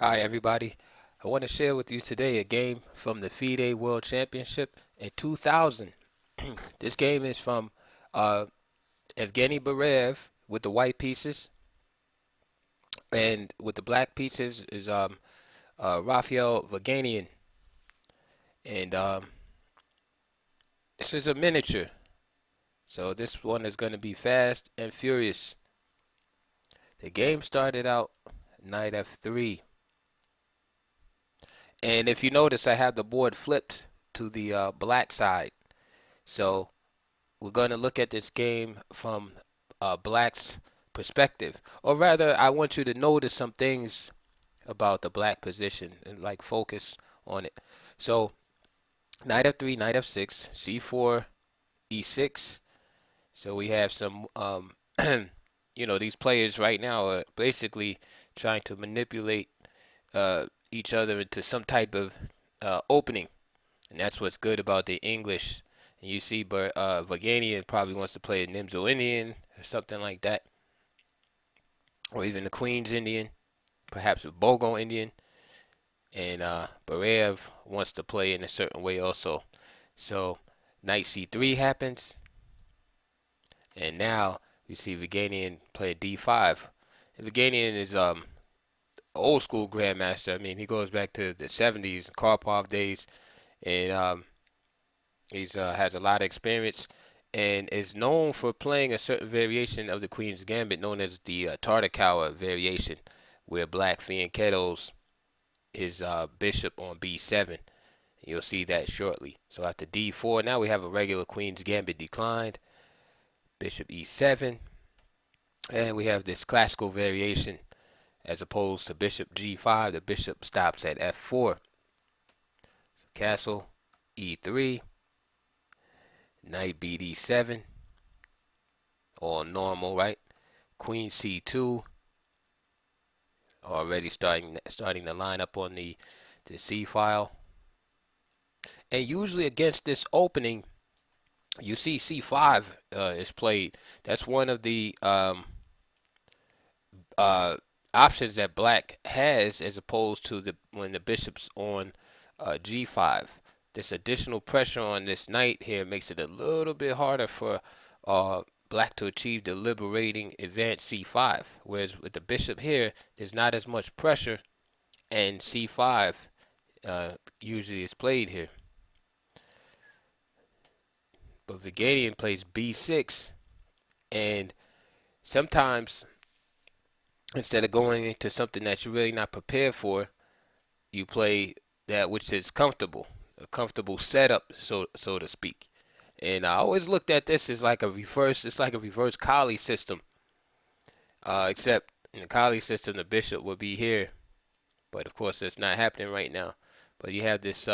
Hi, everybody. I want to share with you today a game from the FIDE World Championship in 2000. This game is from uh, Evgeny Bareev with the white pieces, and with the black pieces is Rafael Vaganian. And this is a miniature, so this one is going to be fast and furious. The game started out knight f3, and if you notice, I have the board flipped to the black side. So we're going to look at this game from black's perspective, or rather, I want you to notice some things about the black position and like focus on it. So knight f3, knight f6, c4, e6. So we have some, these players right now are basically trying to manipulate each other into some type of opening, and that's what's good about the English. And you see, Vaganian probably wants to play a Nimzo Indian or something like that, or even the Queen's Indian, perhaps a Bogo Indian. And Bareev wants to play in a certain way also. So knight c3 happens, and now you see Vaganian play d5. And Vaganian is old school grandmaster. I mean, he goes back to the 70s, Karpov days, and he's has a lot of experience and is known for playing a certain variation of the Queen's Gambit known as the Tartakower variation, where black fianchettos his bishop on b7. You'll see that shortly. So after d4, now we have a regular Queen's Gambit declined, bishop e7, and we have this classical variation as opposed to bishop g5. The bishop stops at f4. So castle e3, knight bd7, all normal, right? Queen c2, already starting to line up on the c file. And usually against this opening, you see c5 is played. That's one of the uh, options that black has, as opposed to the when the bishop's on g5. This additional pressure on this knight here makes it a little bit harder for black to achieve the liberating advance c5. Whereas with the bishop here, there's not as much pressure, and c5 usually is played here. But Vaganian plays b6, and sometimes instead of going into something that you're really not prepared for, you play that which is comfortable, a comfortable setup, so to speak. And I always looked at this as like a reverse. It's like a reverse Kali system, except in the Kali system, the bishop would be here, but of course that's not happening right now. But you have this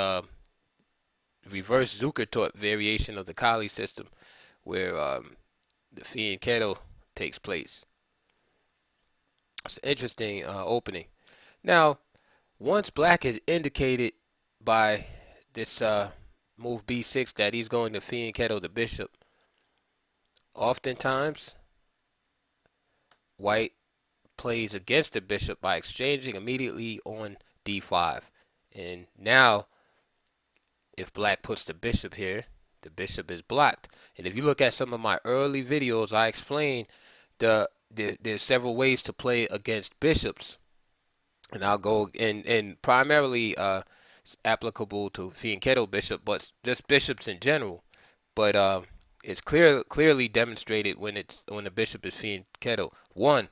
reverse Zukertort variation of the Kali system, where the fianchetto takes place. It's an interesting opening. Now, once black has indicated by this move b6 that he's going to fianchetto the bishop, oftentimes white plays against the bishop by exchanging immediately on d5. And now, if black puts the bishop here, the bishop is blocked. And if you look at some of my early videos, I explain there's several ways to play against bishops. And I'll go and primarily it's applicable to fianchetto bishop, but just bishops in general. But it's clearly demonstrated when the bishop is fianchetto. One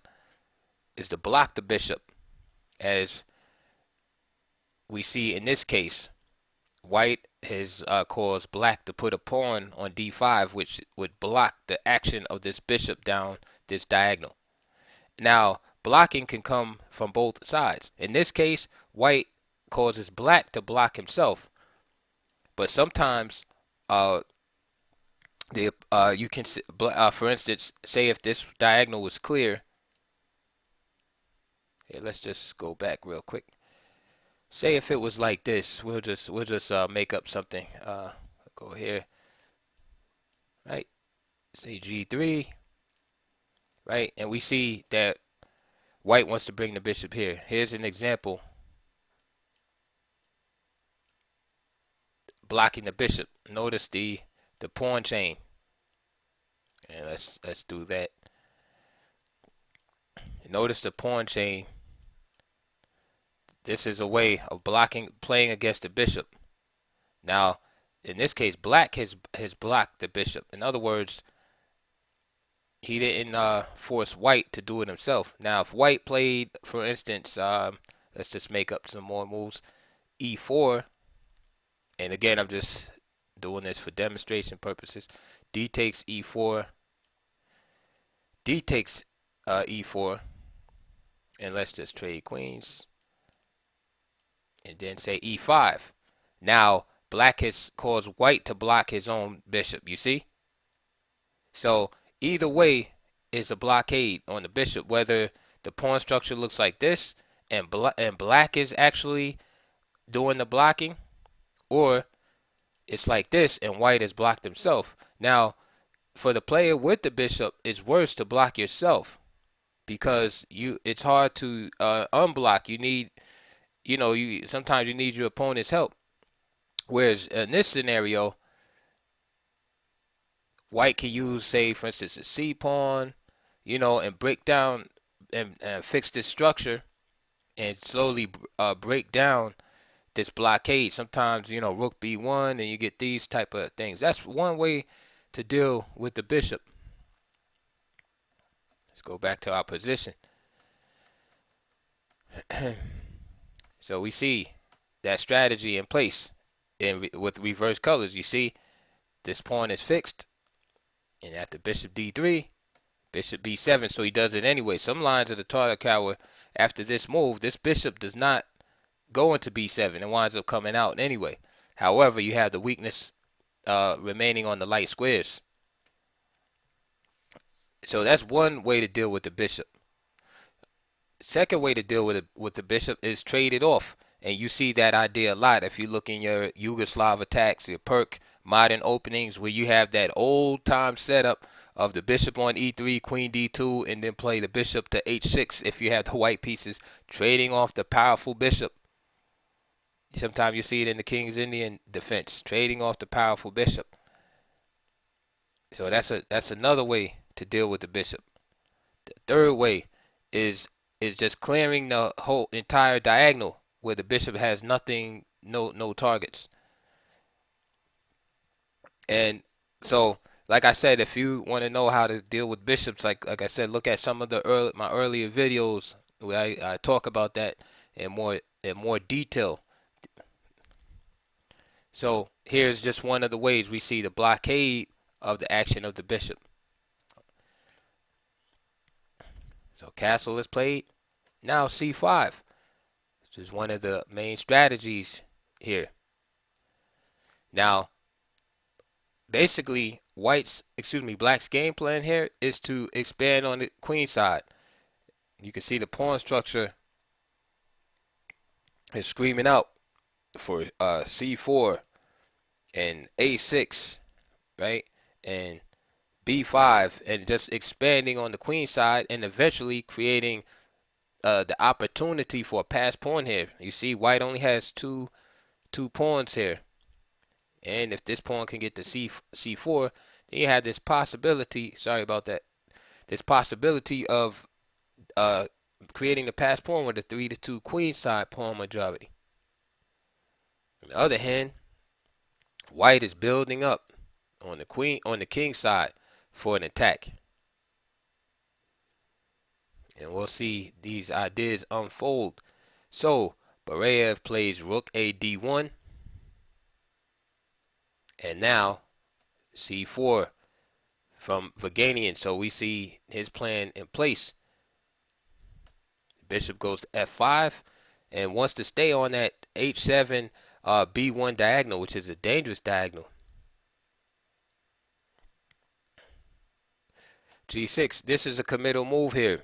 is to block the bishop, as we see in this case. White has caused black to put a pawn on d5, which would block the action of this bishop down this diagonal. Now, blocking can come from both sides. In this case, white causes black to block himself, but sometimes you can, for instance, say if this diagonal was clear. Here, let's just go back real quick. Say if it was like this, we'll just make up something. Go here, right? Say g3, right? And we see that white wants to bring the bishop here. Here's an example blocking the bishop. Notice the pawn chain, and let's do that. Notice the pawn chain. This is a way of playing against the bishop. Now, in this case, black has blocked the bishop. In other words, he didn't force white to do it himself. Now, if white played, for instance, let's just make up some more moves, e4, and again, I'm just doing this for demonstration purposes. D takes e4, D takes e4, and let's just trade queens, and then say e5. Now, black has caused white to block his own bishop, you see? So, either way is a blockade on the bishop, whether the pawn structure looks like this, and black is actually doing the blocking, or it's like this, and white has blocked himself. Now, for the player with the bishop, it's worse to block yourself, because it's hard to unblock. You need, sometimes you need your opponent's help. Whereas in this scenario, white can use, say, for instance, a C pawn, and break down and fix this structure and slowly break down this blockade. Sometimes, rook b1, and you get these type of things. That's one way to deal with the bishop. Let's go back to our position. So we see that strategy in place. With reverse colors, you see this pawn is fixed, and after bishop d3, bishop b7, so he does it anyway. Some lines of the Tartakower, after this move, this bishop does not go into b7 and winds up coming out anyway. However, you have the weakness remaining on the light squares. So that's one way to deal with the bishop. Second way to deal with the bishop is trade it off. And you see that idea a lot if you look in your Yugoslav attacks, your Perk modern openings, where you have that old time setup of the bishop on e3, queen d2, and then play the bishop to h6 if you have the white pieces, trading off the powerful bishop. Sometimes you see it in the King's Indian defense, trading off the powerful bishop. So that's another way to deal with the bishop. The third way is just clearing the whole entire diagonal where the bishop has nothing, no targets. And so, like I said, if you want to know how to deal with bishops, like I said, look at some of my earlier videos where I talk about that in more detail. So here's just one of the ways we see the blockade of the action of the bishop. So castle is played. Now c5. This is one of the main strategies here. Now, basically, black's game plan here is to expand on the queen side. You can see the pawn structure is screaming out for c4 and a6, right? And b5, and just expanding on the queen side, and eventually creating the opportunity for a pass pawn here. You see, white only has two pawns here, and if this pawn can get to c4, then you have this possibility. Sorry about that. This possibility of creating the pass pawn with a 3-2 queen side pawn majority. On the other hand, white is building up on the king side for an attack. And we'll see these ideas unfold. So, Bareev plays rook a d1. And now, c4 from Vaganian. So we see his plan in place. Bishop goes to f5 and wants to stay on that h7 b1 diagonal, which is a dangerous diagonal. g6. This is a committal move here,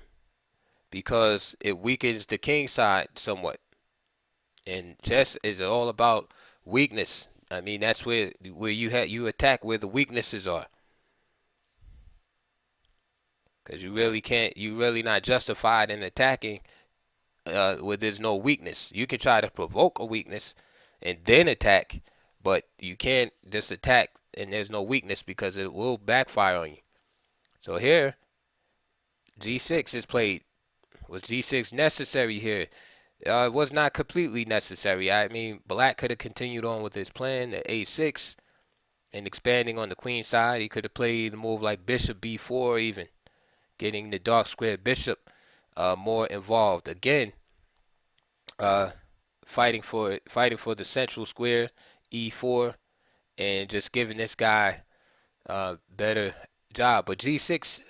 because it weakens the king side somewhat. And chess is all about weakness. I mean, that's where you attack where the weaknesses are. Because you're really not justified in attacking where there's no weakness. You can try to provoke a weakness and then attack, but you can't just attack and there's no weakness because it will backfire on you. So here, G6 is played. Was G6 necessary here? It was not completely necessary. I mean, Black could have continued on with his plan at A6 and expanding on the queen side. He could have played a move like Bishop B4 even, getting the dark square bishop more involved. Again, uh, fighting for the central square, E4, and just giving this guy better job. But G6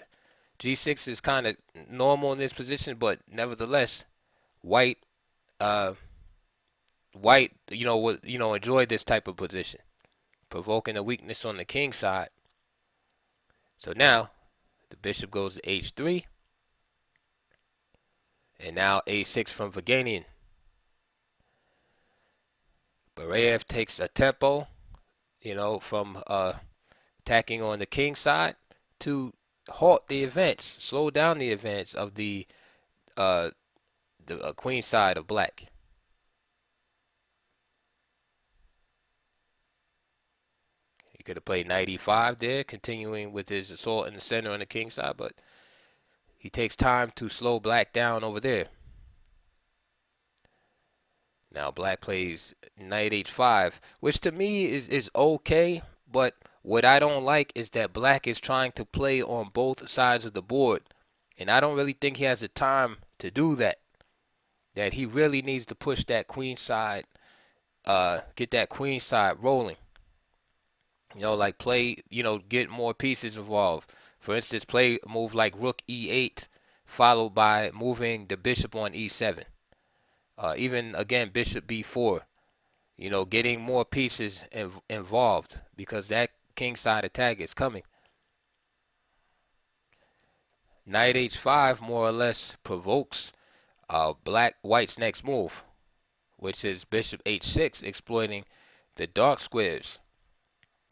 is kind of normal in this position, but nevertheless, White uh, White enjoyed this type of position, provoking a weakness on the king side. So now the bishop goes to H3, and now A6 from Vaganian. Bareev takes a tempo, from attacking on the king side to halt the advance, slow down the advance of the queen side of Black. He could have played knight E5 there, continuing with his assault in the center on the king side, but he takes time to slow Black down over there. Now Black plays knight H5, which to me is okay, but what I don't like is that Black is trying to play on both sides of the board, and I don't really think he has the time to do that. That he really needs to push that queen side, get that queen side rolling. Like play, get more pieces involved. For instance, play a move like Rook E8, followed by moving the bishop on E7. Even again, Bishop B4. Getting more pieces involved because that kingside attack is coming. Knight H5 more or less provokes White's next move, which is Bishop H6, exploiting the dark squares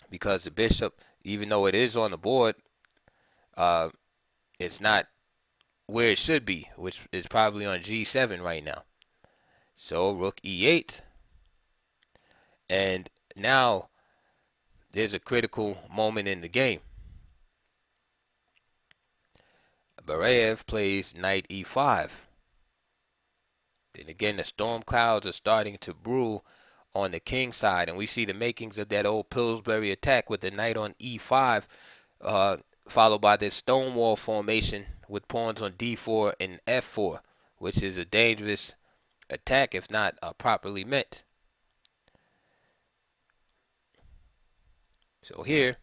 because the bishop, even though it is on the board, it's not where it should be, which is probably on G7 right now. So Rook E8, and now there's a critical moment in the game. Bareev plays knight E5. And again, the storm clouds are starting to brew on the king side, and we see the makings of that old Pillsbury attack with the knight on E5, followed by this stonewall formation with pawns on D4 and F4, which is a dangerous attack if not properly met. So here,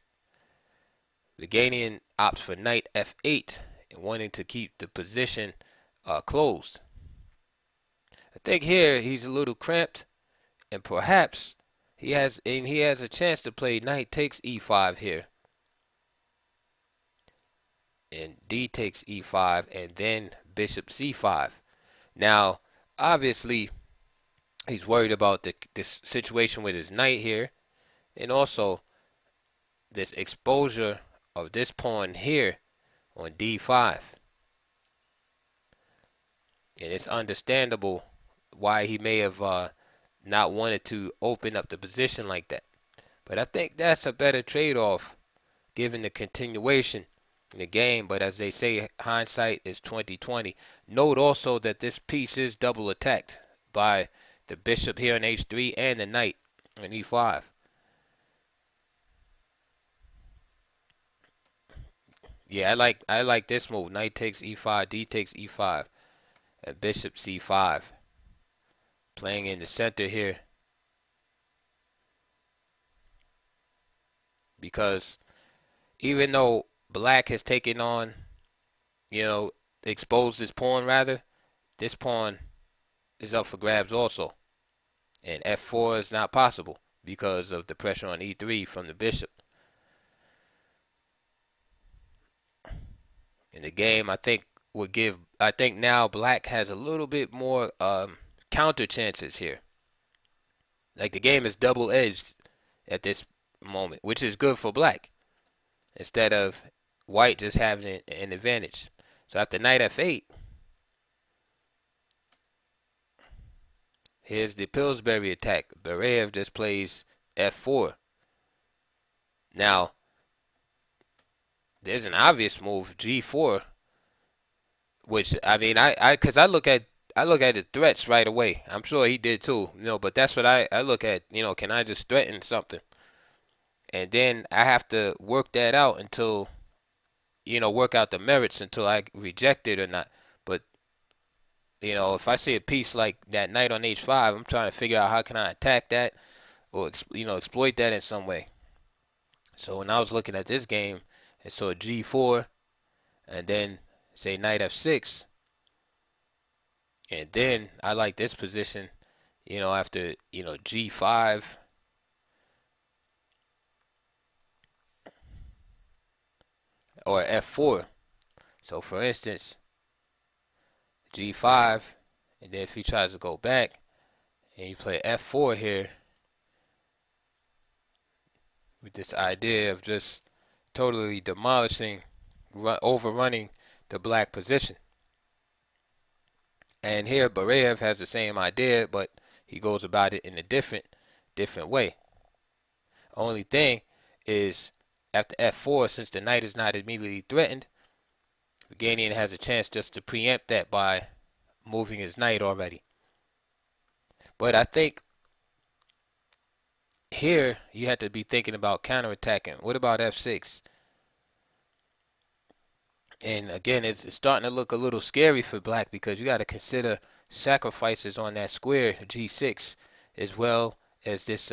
Vaganian opts for knight F8 and wanting to keep the position closed. I think here he's a little cramped, and perhaps he has a chance to play knight takes E5 here, and D takes E5, and then bishop C5. Now, obviously, he's worried about this situation with his knight here, and also this exposure of this pawn here on D5. And it's understandable why he may have not wanted to open up the position like that. But I think that's a better trade-off given the continuation in the game. But as they say, hindsight is 20/20. Note also that this piece is double attacked by the bishop here on H3 and the knight on E5. Yeah, I like this move. Knight takes E5, D takes E5, and bishop C5. Playing in the center here. Because even though Black has taken on, exposed this pawn rather, this pawn is up for grabs also. And F4 is not possible because of the pressure on E3 from the bishop. In the game, I think now Black has a little bit more counter chances here. Like the game is double-edged at this moment, which is good for Black, instead of White just having an advantage. So after knight F8, here's the Pillsbury attack. Bareev just plays f4. Now, there's an obvious move, g4, which I mean, because I look at the threats right away. I'm sure he did too, but that's what I look at. Can I just threaten something, and then I have to work that out until work out the merits until I reject it or not. But if I see a piece like that knight on h5, I'm trying to figure out how can I attack that or exploit that in some way. So when I was looking at this game, I saw g4, and then say knight f6, and then I like this position, after g5 or f4. So for instance, g5, and then if he tries to go back and you play f4 here, with this idea of just totally demolishing, overrunning the black position. And here Bareev has the same idea, but he goes about it in a different way. Only thing is, after f4, since the knight is not immediately threatened, Vaganian has a chance just to preempt that by moving his knight already. But I think here you have to be thinking about counterattacking. What about f6? And again, it's starting to look a little scary for black because you got to consider sacrifices on that square g6, as well as this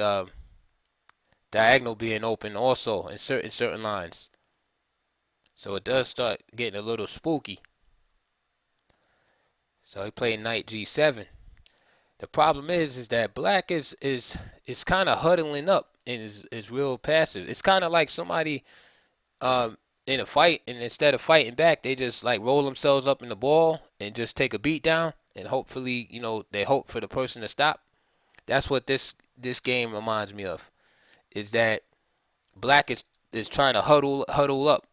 diagonal being open also in certain lines. So it does start getting a little spooky. So he played knight g7. The problem is that black is kind of huddling up and is real passive. It's kind of like somebody in a fight, and instead of fighting back, they just like roll themselves up in the ball and just take a beat down, and hopefully, they hope for the person to stop. That's what this game reminds me of. Is that black is trying to huddle up,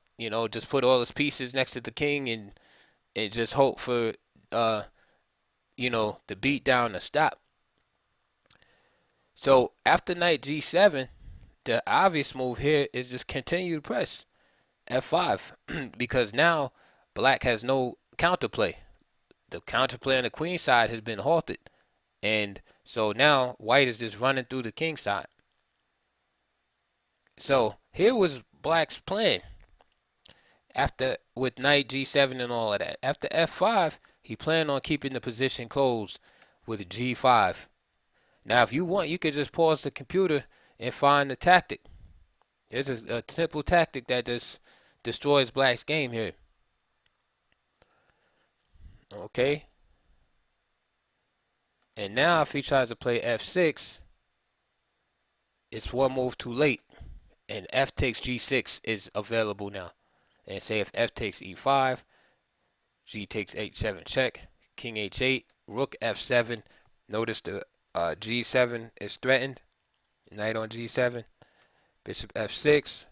just put all his pieces next to the king and just hope for the beat down to stop. So after knight g7, the obvious move here is just continue to press f5 because now black has no counterplay. The counterplay on the queen side has been halted, and so now white is just running through the king side. So here was black's plan after with knight g7 and all of that. After f5, he planned on keeping the position closed with g5. Now if you want, you could just pause the computer and find the tactic. There's a simple tactic that just destroys black's game here. Okay. And now if he tries to play f6, it's one move too late. And f takes g6 is available now. And say if f takes e5, g takes h7 check, king h8, rook f7. Notice the g7 is threatened. Knight on g7, bishop f6,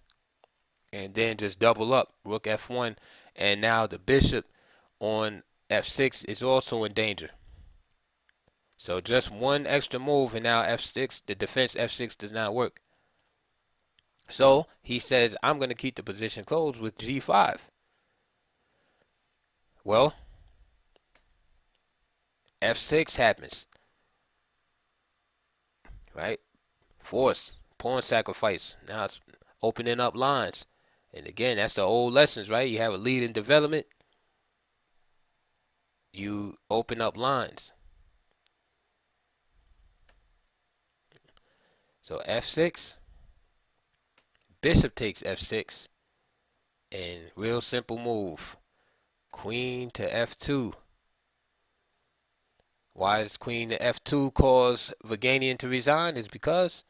and then just double up, rook f1, and now the bishop on f6 is also in danger. So just one extra move, and now f6, the defense f6 does not work. So he says, I'm going to keep the position closed with g5. Well, f6 happens, right? Force, pawn sacrifice. Now it's opening up lines. And again, that's the old lessons, right? You have a lead in development, you open up lines. So f6, bishop takes f6, and real simple move, queen to f2. Why does queen to f2 cause Vaganian to resign? Is because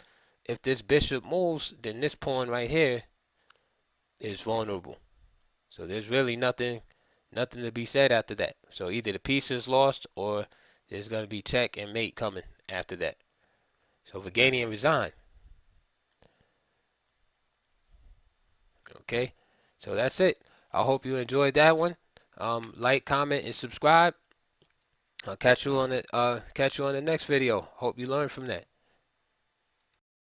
if this bishop moves, then this pawn right here is vulnerable. So there's really nothing to be said after that. So either the piece is lost or there's going to be check and mate coming after that. So Vaganian resigned. Okay, so that's it. I hope you enjoyed that one. Like, comment, and subscribe. I'll catch you on the next video. Hope you learned from that.